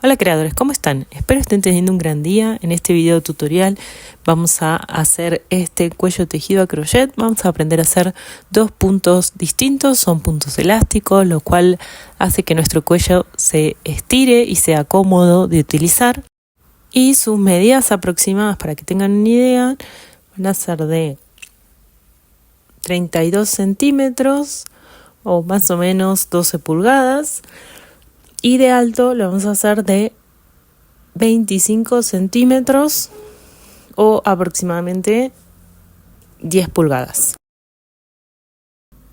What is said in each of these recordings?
Hola creadores, ¿cómo están? Espero estén teniendo un gran día. En este video tutorial vamos a hacer este cuello tejido a crochet. Vamos a aprender a hacer dos puntos distintos, son puntos elásticos, lo cual hace que nuestro cuello se estire y sea cómodo de utilizar. Y sus medidas aproximadas, para que tengan una idea, van a ser de 32 centímetros o más o menos 12 pulgadas. Y de alto lo vamos a hacer de 25 centímetros o aproximadamente 10 pulgadas.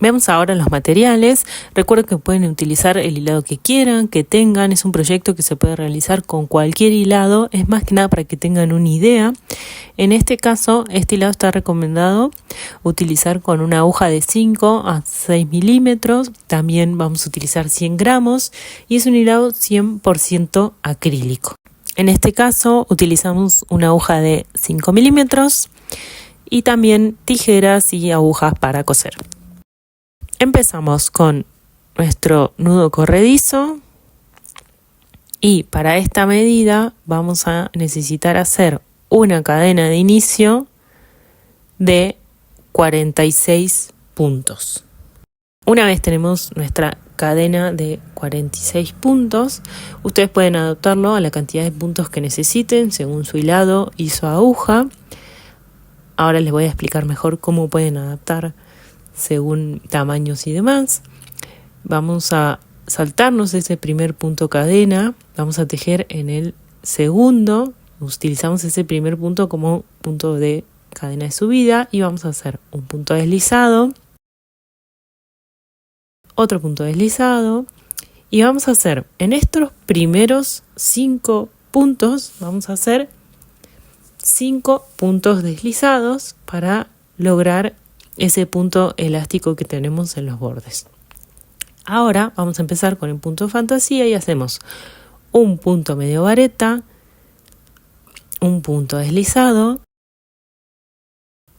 Vemos ahora los materiales. Recuerden que pueden utilizar el hilado que quieran, que tengan. Es un proyecto que se puede realizar con cualquier hilado. Es más que nada para que tengan una idea. En este caso, este hilado está recomendado utilizar con una aguja de 5 a 6 milímetros. También vamos a utilizar 100 gramos y es un hilado 100% acrílico. En este caso, utilizamos una aguja de 5 milímetros y también tijeras y agujas para coser. Empezamos con nuestro nudo corredizo y para esta medida vamos a necesitar hacer una cadena de inicio de 46 puntos. Una vez tenemos nuestra cadena de 46 puntos, ustedes pueden adaptarlo a la cantidad de puntos que necesiten según su hilado y su aguja. Ahora les voy a explicar mejor cómo pueden adaptar según tamaños y demás. Vamos a saltarnos ese primer punto cadena, vamos a tejer en el segundo, utilizamos ese primer punto como punto de cadena de subida y vamos a hacer un punto deslizado, otro punto deslizado y vamos a hacer en estos primeros 5 puntos, vamos a hacer 5 puntos deslizados para lograr ese punto elástico que tenemos en los bordes. Ahora vamos a empezar con el punto fantasía y hacemos un punto medio vareta, un punto deslizado,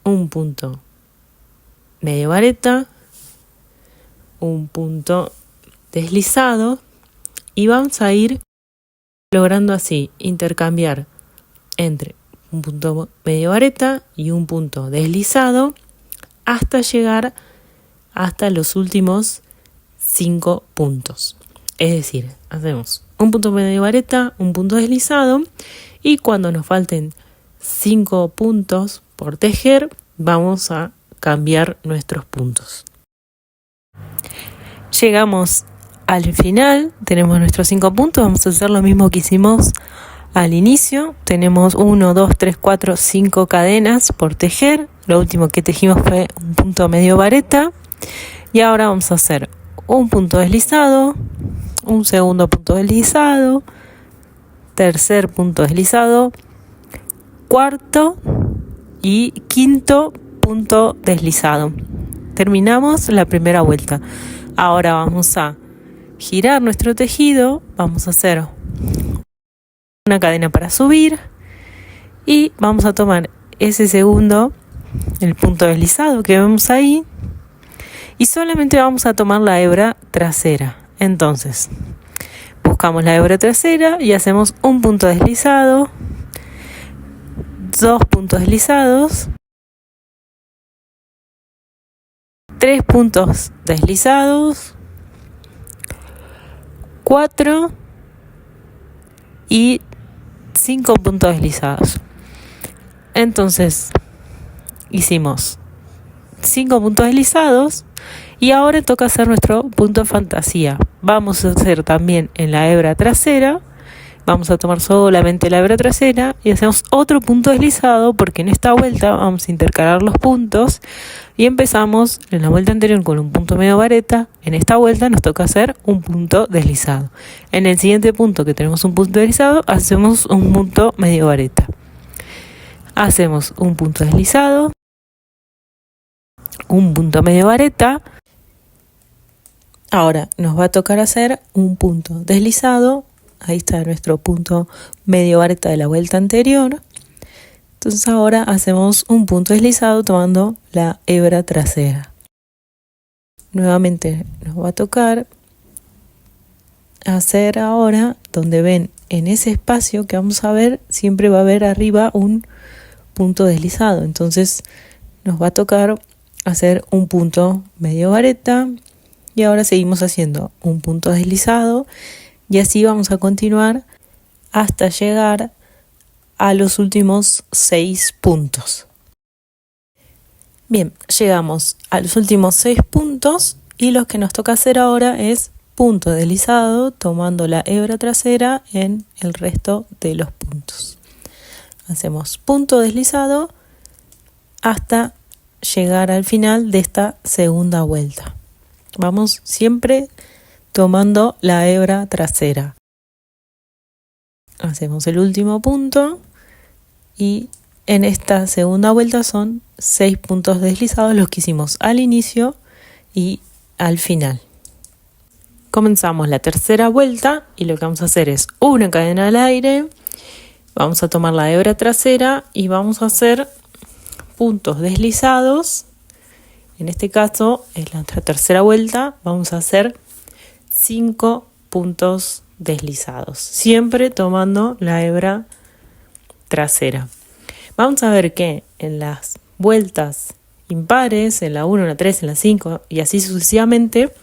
un punto medio vareta, un punto deslizado y vamos a ir logrando así intercambiar entre un punto medio vareta y un punto deslizado hasta llegar hasta los últimos 5 puntos. Es decir, hacemos un punto medio vareta, un punto deslizado y cuando nos falten 5 puntos por tejer, vamos a cambiar nuestros puntos. Llegamos al final, tenemos nuestros 5 puntos, vamos a hacer lo mismo que hicimos al inicio. Tenemos 1, 2, 3, 4, 5 cadenas por tejer. Lo último que tejimos fue un punto medio vareta. Y ahora vamos a hacer un punto deslizado, un segundo punto deslizado, tercer punto deslizado, cuarto y quinto punto deslizado. Terminamos la primera vuelta. Ahora vamos a girar nuestro tejido, vamos a hacer una cadena para subir y vamos a tomar ese segundo, el punto deslizado que vemos ahí, y solamente vamos a tomar la hebra trasera. Entonces buscamos la hebra trasera y hacemos un punto deslizado, 2 puntos deslizados, 3 puntos deslizados, 4 y 5 puntos deslizados. Entonces hicimos 5 puntos deslizados y ahora toca hacer nuestro punto fantasía. Vamos a hacer también en la hebra trasera, vamos a tomar solamente la hebra trasera y hacemos otro punto deslizado porque en esta vuelta vamos a intercalar los puntos y empezamos en la vuelta anterior con un punto medio vareta. En esta vuelta nos toca hacer un punto deslizado. En el siguiente punto que tenemos un punto deslizado hacemos un punto medio vareta. Hacemos un punto deslizado, un punto medio vareta. Ahora nos va a tocar hacer un punto deslizado. Ahí está nuestro punto medio vareta de la vuelta anterior. Entonces ahora hacemos un punto deslizado tomando la hebra trasera. Nuevamente nos va a tocar hacer ahora, donde ven en ese espacio que vamos a ver, siempre va a haber arriba un punto deslizado. Entonces nos va a tocar hacer un punto medio vareta y ahora seguimos haciendo un punto deslizado y así vamos a continuar hasta llegar a los últimos 6 puntos. Bien, llegamos a los últimos 6 puntos y lo que nos toca hacer ahora es punto deslizado tomando la hebra trasera en el resto de los puntos. Hacemos punto deslizado hasta llegar al final de esta segunda vuelta. Vamos siempre tomando la hebra trasera. Hacemos el último punto y en esta segunda vuelta son 6 puntos deslizados los que hicimos al inicio y al final. Comenzamos la tercera vuelta y lo que vamos a hacer es una cadena al aire, vamos a tomar la hebra trasera y vamos a hacer puntos deslizados. En este caso, en la tercera vuelta, vamos a hacer 5 puntos deslizados, siempre tomando la hebra trasera. Vamos a ver que en las vueltas impares, en la 1, en la 3, en la 5 y así sucesivamente,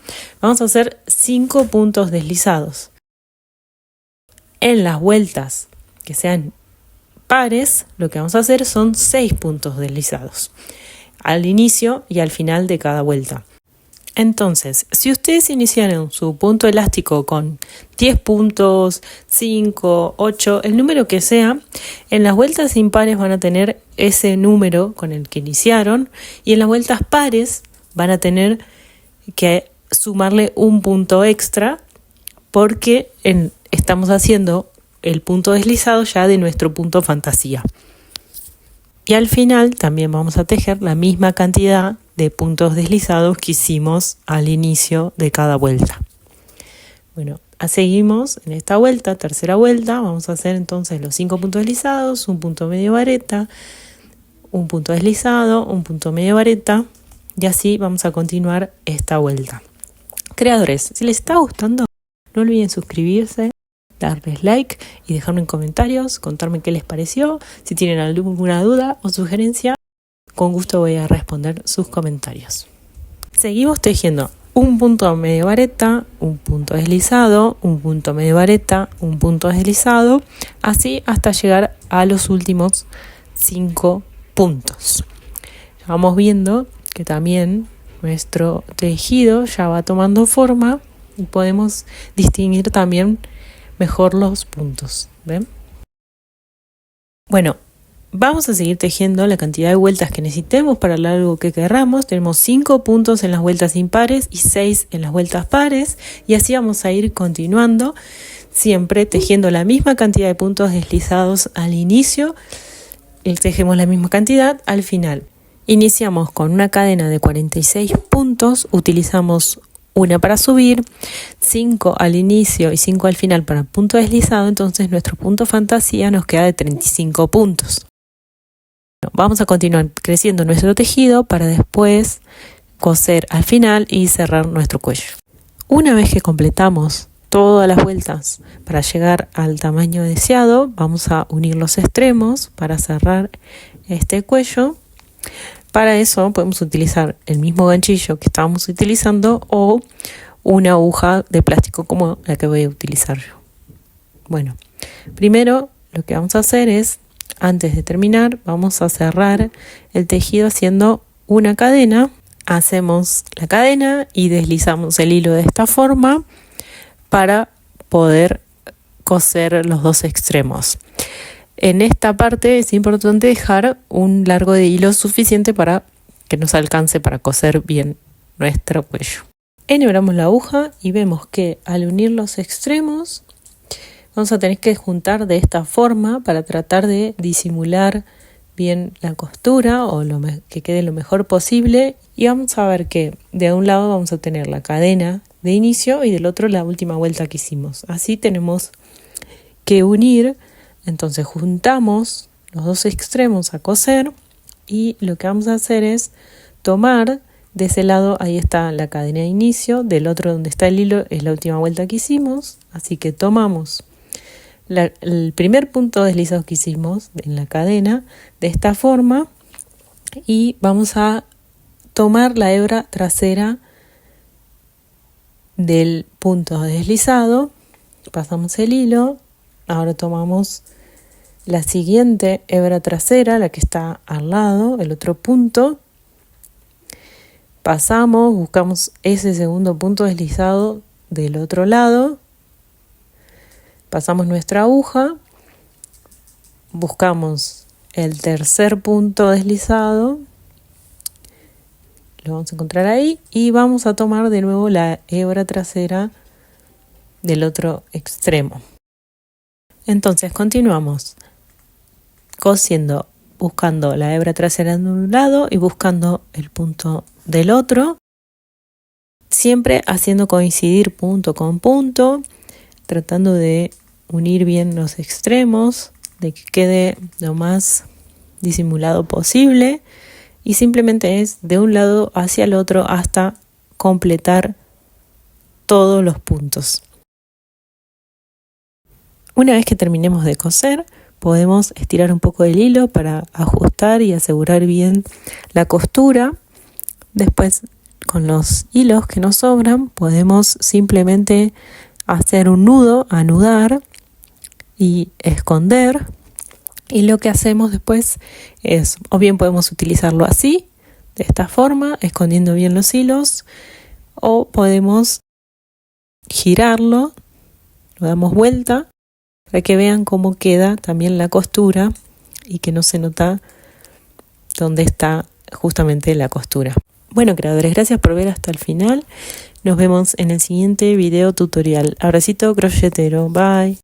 vamos a hacer 5 puntos deslizados. En las vueltas que sean pares, lo que vamos a hacer son 6 puntos deslizados, al inicio y al final de cada vuelta. Entonces, si ustedes iniciaron su punto elástico con 10 puntos, 5, 8, el número que sea, en las vueltas impares van a tener ese número con el que iniciaron y en las vueltas pares van a tener que sumarle un punto extra porque estamos haciendo el punto deslizado ya de nuestro punto fantasía. Y al final también vamos a tejer la misma cantidad de puntos deslizados que hicimos al inicio de cada vuelta. Bueno, seguimos en esta vuelta, tercera vuelta, vamos a hacer entonces los 5 puntos deslizados, un punto medio vareta, un punto deslizado, un punto medio vareta y así vamos a continuar esta vuelta. Creadores, si les está gustando, no olviden suscribirse, darles like y dejarme en comentarios, contarme qué les pareció, si tienen alguna duda o sugerencia, con gusto voy a responder sus comentarios. Seguimos tejiendo un punto medio vareta, un punto deslizado, un punto medio vareta, un punto deslizado, así hasta llegar a los últimos 5 puntos. Vamos viendo que también nuestro tejido ya va tomando forma y podemos distinguir también mejor los puntos. ¿Ven? Bueno, vamos a seguir tejiendo la cantidad de vueltas que necesitemos para el largo que querramos. Tenemos 5 puntos en las vueltas impares y 6 en las vueltas pares y así vamos a ir continuando, siempre tejiendo la misma cantidad de puntos deslizados al inicio y tejemos la misma cantidad al final. Iniciamos con una cadena de 46 puntos, utilizamos una para subir, 5 al inicio y 5 al final para punto deslizado, entonces nuestro punto fantasía nos queda de 35 puntos. Vamos a continuar creciendo nuestro tejido para después coser al final y cerrar nuestro cuello. Una vez que completamos todas las vueltas para llegar al tamaño deseado, vamos a unir los extremos para cerrar este cuello. Para eso podemos utilizar el mismo ganchillo que estábamos utilizando o una aguja de plástico como la que voy a utilizar yo. Bueno, primero lo que vamos a hacer es, antes de terminar, vamos a cerrar el tejido haciendo una cadena. Hacemos la cadena y deslizamos el hilo de esta forma para poder coser los dos extremos. En esta parte es importante dejar un largo de hilo suficiente para que nos alcance para coser bien nuestro cuello. Enhebramos la aguja y vemos que al unir los extremos vamos a tener que juntar de esta forma para tratar de disimular bien la costura o que quede lo mejor posible. Y vamos a ver que de un lado vamos a tener la cadena de inicio y del otro la última vuelta que hicimos. Así tenemos que unir. Entonces juntamos los dos extremos a coser y lo que vamos a hacer es tomar De ese lado ahí está la cadena de inicio, del otro donde está el hilo es la última vuelta que hicimos, así que tomamos el primer punto deslizado que hicimos en la cadena de esta forma y vamos a tomar la hebra trasera del punto deslizado, pasamos el hilo, ahora tomamos la siguiente hebra trasera, la que está al lado, el otro punto, pasamos, buscamos ese segundo punto deslizado del otro lado, pasamos nuestra aguja, buscamos el tercer punto deslizado, lo vamos a encontrar ahí y vamos a tomar de nuevo la hebra trasera del otro extremo. Entonces continuamos cosiendo, buscando la hebra trasera de un lado y buscando el punto del otro, siempre haciendo coincidir punto con punto, tratando de unir bien los extremos, de que quede lo más disimulado posible. Y simplemente es de un lado hacia el otro hasta completar todos los puntos. Una vez que terminemos de coser, podemos estirar un poco el hilo para ajustar y asegurar bien la costura. Después, con los hilos que nos sobran, podemos simplemente hacer un nudo, anudar y esconder. Y lo que hacemos después es, o bien podemos utilizarlo así, de esta forma, escondiendo bien los hilos, o podemos girarlo, lo damos vuelta, para que vean cómo queda también la costura y que no se nota dónde está justamente la costura. Bueno, creadores, gracias por ver hasta el final. Nos vemos en el siguiente video tutorial. Abracito crochetero, bye.